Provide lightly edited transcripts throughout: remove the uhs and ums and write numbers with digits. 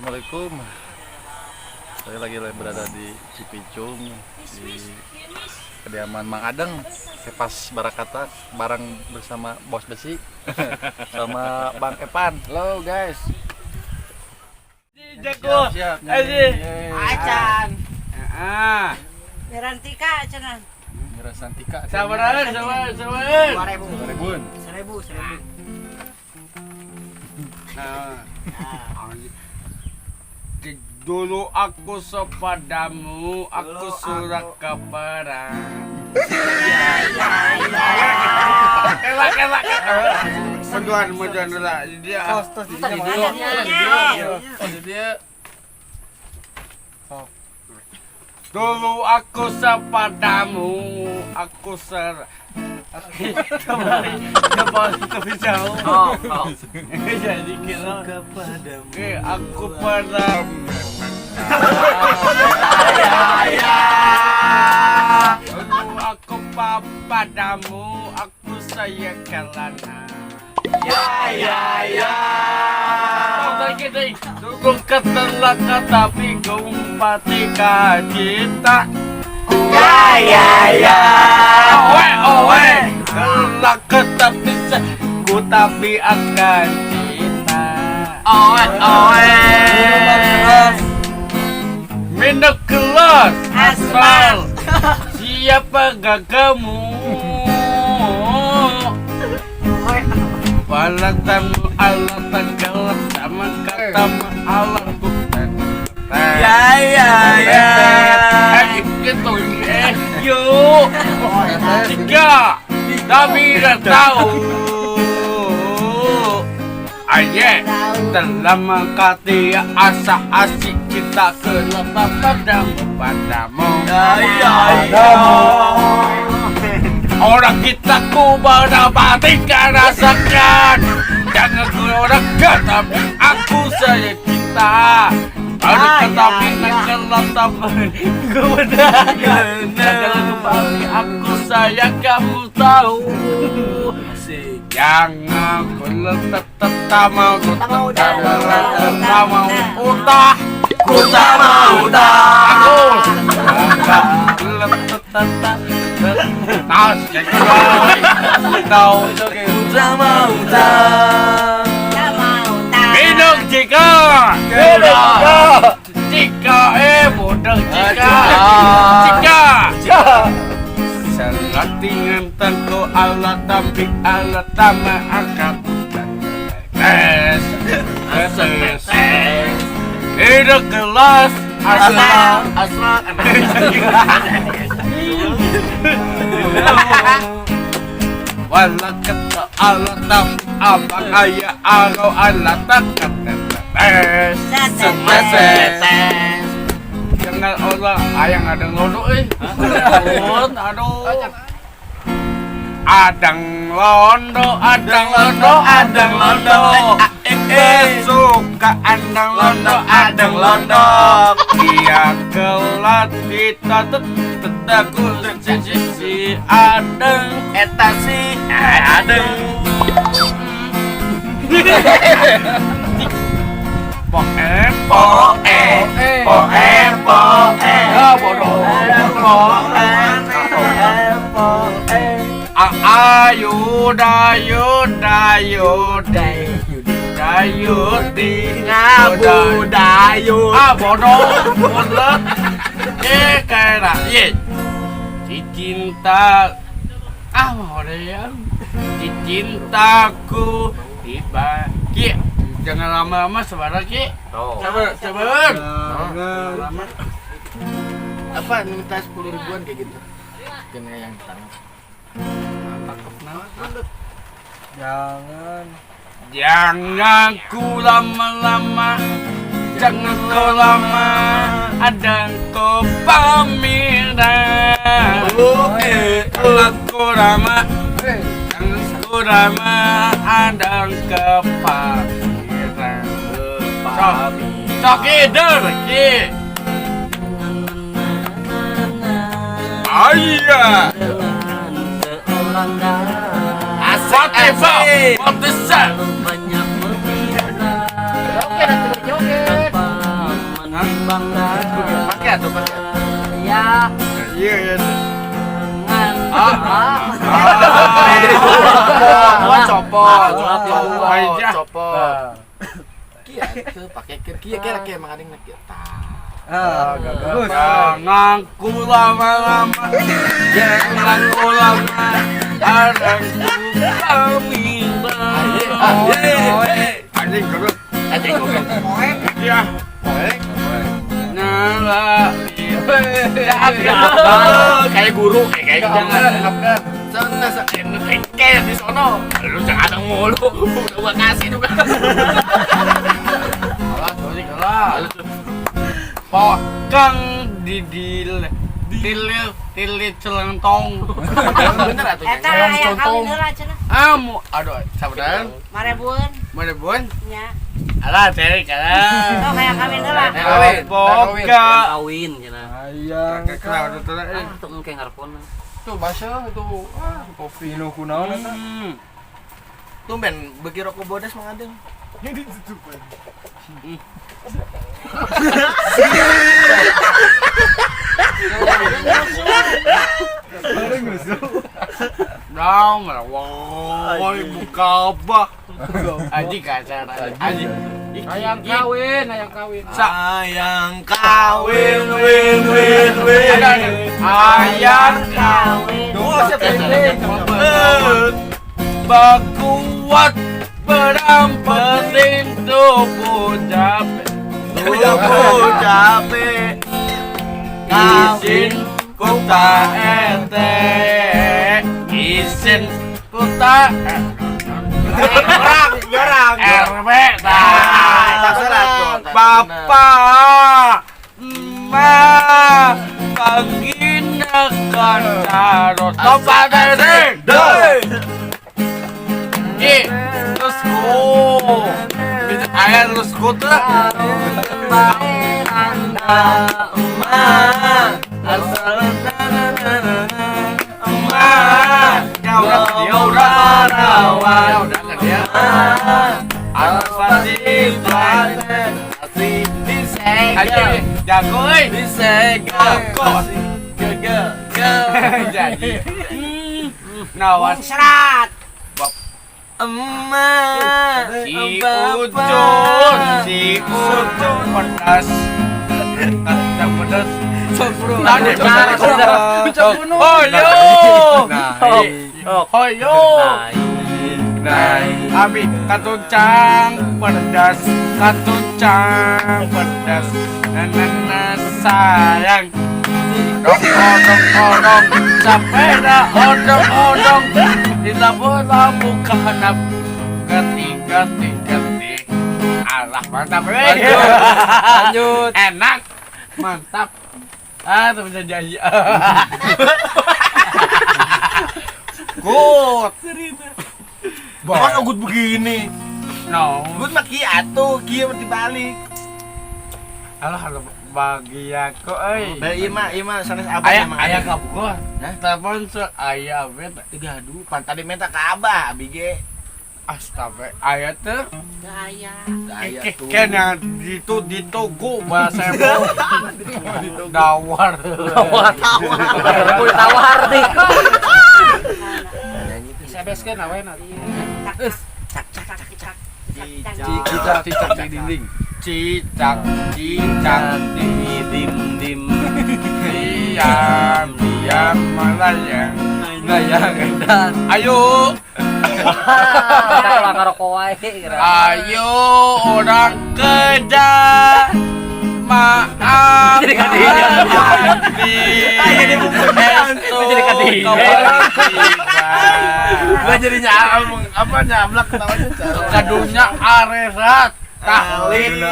Assalamualaikum. Saya lagi berada di Cipicung di kediaman Mang Adeng. Pas Barakata bareng bersama Bos Besi sama Bang Epan. Halo guys. Jago. Acan. Mirantika cenah. Mirasantika. Sabaran. 1000. Dulu aku sepadamu, aku surat kabaran. Elak. Mudahan lah dia. Dia Dulu aku sepadamu, aku kembali jauh. Jadi kira aku padamu. Dulu aku padamu, aku sayang kelana. Dulu ketelah tapi kumpati cinta. Owe, ketelah tapi ku tapi akan cinta. Owe. Minum gelas asal. Siapa gagamu? Walatamu alatan gelap sama katamu alam bukan. Gitu yuk. Tiga. Tapi udah tahu. Aye, telah mengkati asa asik kita kelapa padamu. Orang kita ku batin rasakan. Jangan ku orang kata aku sayang kita. Ada kata kelap tapi jangan kembali aku sayang kamu tahu. Jangan ku tetap mau utah. Ku tak mau aku minum jika bodoh jika selatingan tentu Allah tapi Allah tama akan hidup gelas asal wala kata Allah tapi abang ayah arau Allah takkan jangan Allah ayang ada lodo adang londo suka adang londo dia kelat kita tetaku si adang eta si adang bodoh kayak cinta mau deh cintaku dibagi jangan lama-lama sebarang ki sabar Apa minta 10 ribuan kayak gitu? Kena yang tangan. Jangan ku lama-lama, jangan kau lama, ada kau pameran. Aku lama, aku lama, ada kepameran. Cok eder, ki. Ayah. Whatever, what the sun? Joget, joget. Iya ya. Copot. Aja. Copot. Kia itu pakai kia mengading nak kia. Gagal. Jangan ku lama-lama. Jangan ku lama. Ada kami. Anjing gagal. Iya. Nala. Kayak guru kayak jangan. Sana kayak di sono. Lu jangan ada mulu. Udah gua kasih juga. Kalah. Pokang didil celentong. Bener atuh. Eta aya kawin heula cenah. Amu aduh sabetan. Marebueun Nya. nya. Alah cewek kalah. Sok aya kawin heula. Boga. Kawin cenah. Ayang kakak udah Tuh engke ngarepon. Tuh basah itu kopi nu kunaon eta. Tumben beuki rokok bodas mengading. Nah, woi buka apa? Aji kacar aji. Ayang kawin. Sayang kawin win. Ayang Kawin. Bakuat berampetin tubuh capek. Isin kuta ente. Isin kuta Garang. RW Salah. Bapak Ma paginakan tarot Topa dede Terus bisa air terus kuta Ya udah kan dia anak pasti aja jago jadi nawas Serat. si ucun pedas pedas hoyo abi katucang pedas nenek sayang odong sepeda odong dilabu-labu kehendak ketiga alah mantap lanjut enak mantap tuh bisa janji good Bahkan ugut begini. no Ugut mah kia atuh, kia mah dibalik. alah bagi aku Iya mah sanes apa ayah kamu gua telepon ayah bet Gaduh, pantadi minta ke Abah, abi ge. astaga ayah tuh Aya. Aya tuh. kena ditugu bahasa ebo dawar Tawar nih. sebeskeun awe nanti Cicak di dinding. cicak di Dim. diam melayang Dan ayo ulah ngarokok wae kira. ayo orang kerja maaf Jadi kadih. Jadi kadih. Gua jadi nyablak ketawanya. kadunya arerat tahlil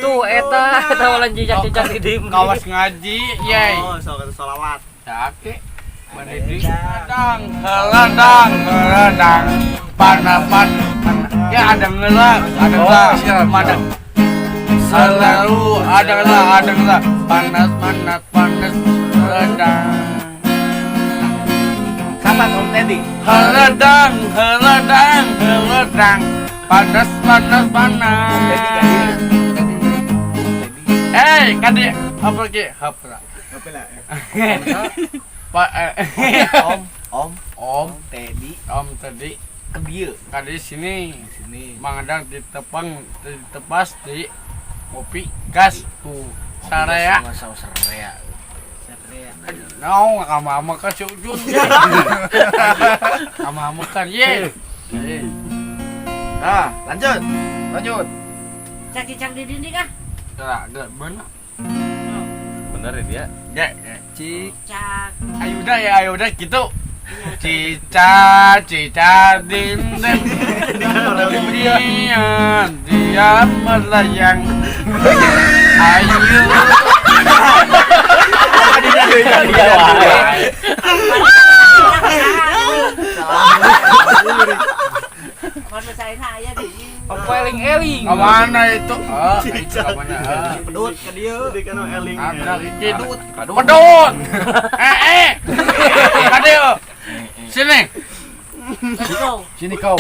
Tuh eta walan jijak-jijak di dim. kawas ngaji yey Sholawat. Cake mendidik heladang pan ya ada ngelak ada mana selalu ada panas heladang Kapan Om Teddy? heladang panas kadi apa ki hapra Pak Om tadi kadi sini Mang Adang ditebas di kopi gas tuh saraya. No, ama ka si Ujun. Ama kan ye. Nah lanjut Cak-cak di dinding kah? Enggak benar. Bener ya dia. Ya, Cak. ayo udah gitu. Cica dinding dia melayang. Ayo. Mana saya di sini. Eling-eling. Kemana itu? pedut ke dia di kana eling Pedut. Kadeo. Sini. Sini kau.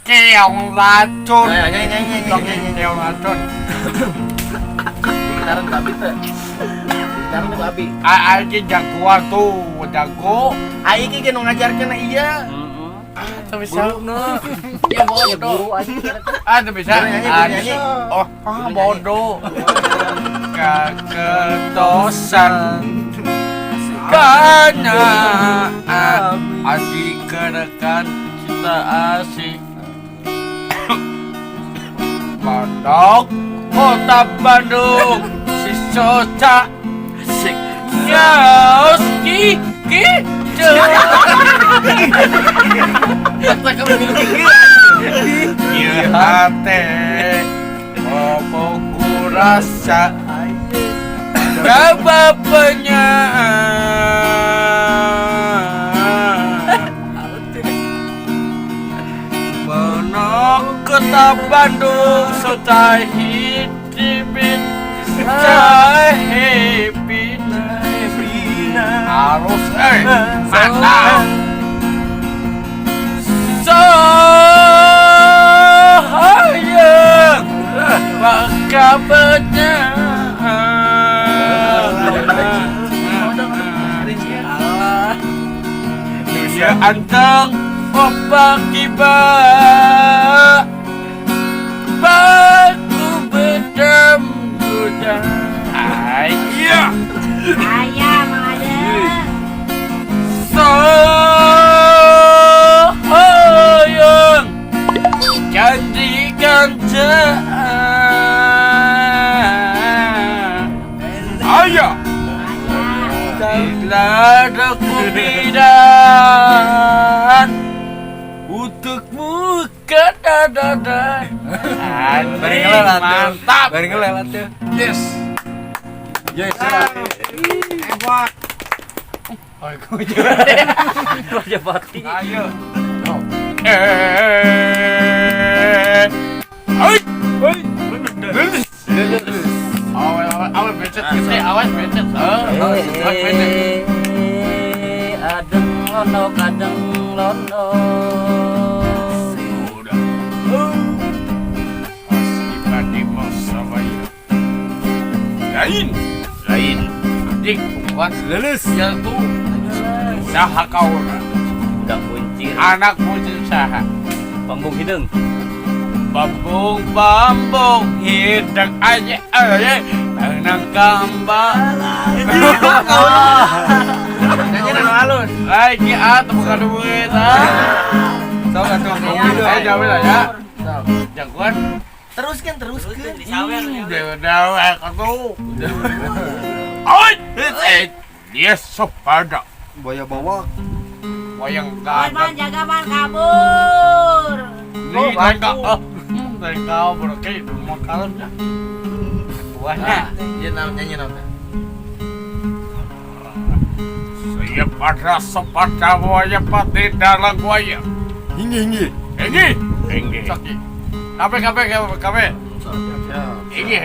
Keong racun. nyanyi Keong racun. gitaran babi teh gitaran babi Aiki jagoan tuh, jago. ai ge nu ngajarkeun iya Tuh bisa. ya bodoh Tuh bisa. nyanyi. Oh, bodoh. Keketosan. Banyak adik kerekan kita asik. Pondok Kota Bandung si Soca sik nyaos gigi Ieu hate ngomong kurasa kabapenya Pondok Kota Bandung Soca hidibin happy harus mantap sayang kabarnya dunia anteng opak tiba baku bedam duda ayah Ayah Mang Adang. sayang janjikan ayah bila ada kubidan untukmu kadadadan mantap Bareng ngelelat ya. yes Yes. hebat Raja Bati. ayo awas becet gede awas becet Adeng lono kadeng lono. udah asli di masa bayi lain adik bukan lulus ya tuh saha kau Gang buncir. anak bucin saha Panggung hidung. Bambung hidang aja nang kambang nyanyi nu alun lagi bukan duit Tahu enggak tuh? ayo jawab lah ya jagoan teruskan dewa katu oi dia sopada Boya bawa. wayang Man gadang jaga man kabur. dari kau berarti mau kalem ya buahnya nyanyi naon saya pada sepeda buaya pati dalam buaya Hinggi. Enggi sakit kape Enggi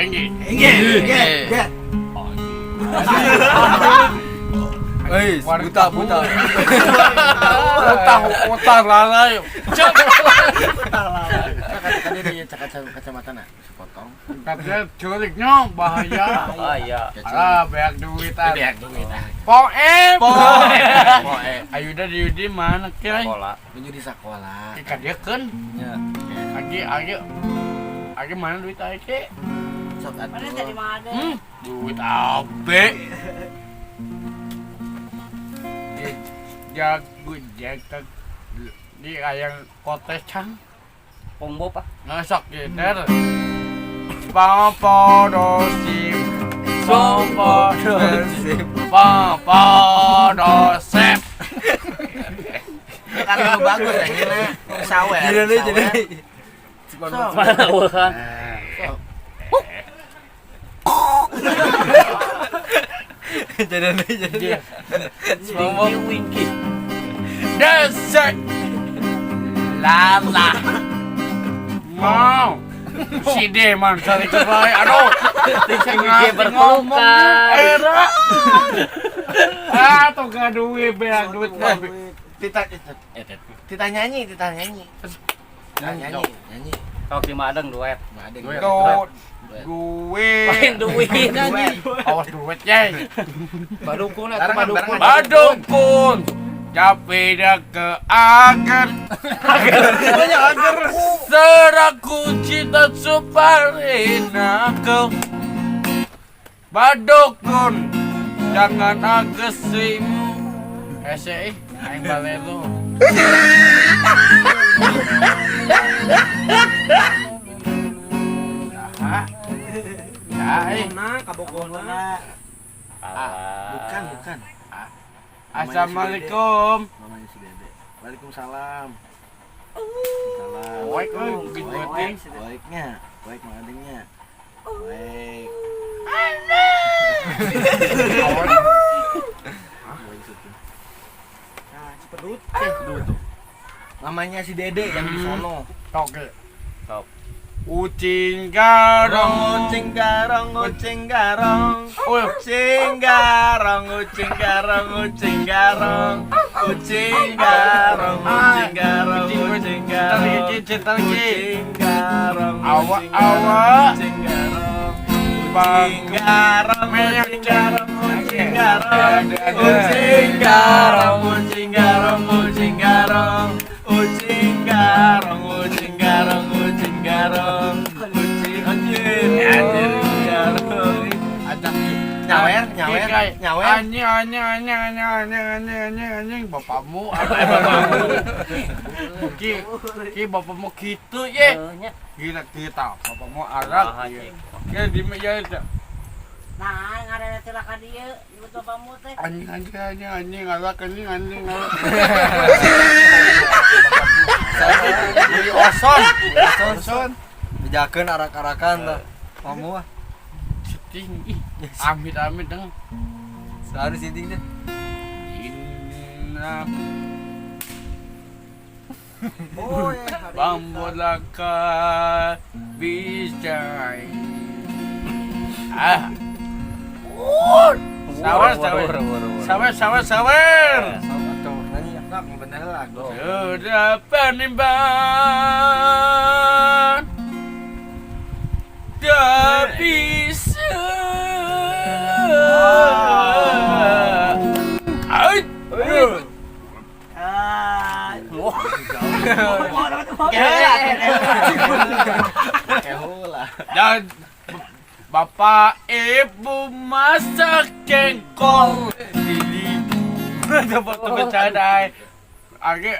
Eh, buta. utah lalai kacamata nak sepotong. Tapi curignya bahaya. Bahaya. Ah, banyak duitan. Biar duit. Poem. Poe. Ayo dah di mana kira? Sekolah. Menuju di sekolah. Ika dia kan. Ya. Agi mana duit ake? Sok Mana atuh. tadi Mang Aden? Duit abe. Jago jaga di ayang kotes cang. Pombo pa. Ngasak gitar. Papadosip. Papadosip. Papadosip. Kan lu bagus ya ini. Sawer. Jadi. Mana urusan? Jadi. Winky winky. Desek. Lala. Mau. Si Deman kali kembali. Aduh. Dia berpelukan. Era. Ah, tuh gak duit, beak duit. Tita nyanyi. Nyanyi. Kalau di Madang duet. Ada Duit. Main Duit. duit. Awas duit, ya. Badukun Sekarang kan barengan. Badukun. Tapi dah ke agar. Seraku cinta suparina kau. Badukun. Jangan agesimu. Ese aing balelo. Nah, kabokona. Bukan. Assalamualaikum. Namanya si Dede. Waalaikumsalam. Baik, gitu ting. Baiknya, baik adanya. Baik. Nah, Cipedut. Namanya si Dede yang di sono. Oke. Top. Ucing garong, Ucing garong. Ucing garong. Ucing garong. Ucing garong. Ucing garong. Ucing garong. Ucing garong. Ucing garong. Cinta lagi. Ucing garong. Awak. Ucing garong. Bang. Ucing garong. Meyak Ucing garong. Ucing garong. Ada. Ucing garong. Ucing garong. Ucing garong. Ucing garong. Ucing garong. Ucing garong. Ucing anjir. Anjir garong. Ajak Nyawer. Anjing bapakmu ki bapakmu gitu ye gila kita bapakmu arak ya di meja Nah, ngarana celaka dia, ibu bapakmu teh. anjing arak anjing jadi oson Dijakeun arak-arakan tah. Kamu ah. tinggi amit deng Seharus inting teh. inna Oh, Bambolaka Bijay Sawer Nyanyi ya. Nak bener lagu. Sudah penimban Tak bisa Dan Bapak Ibu masak jengkol Lili Dapat bercanda Age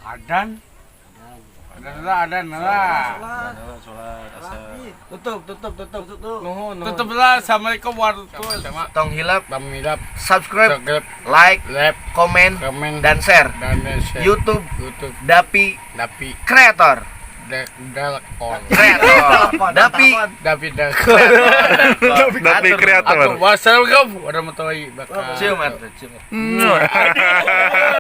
Adan Tutup. Nuhun. Tutuplah. Assalamualaikum warahmatullahi wabarakatuh. Tong hilap, Alhamdulillah. subscribe, like, komen, dan share. YouTube Dapi Kreator. Dapi kreator. Wassalamualaikum warahmatullahi wabarakatuh. Cium.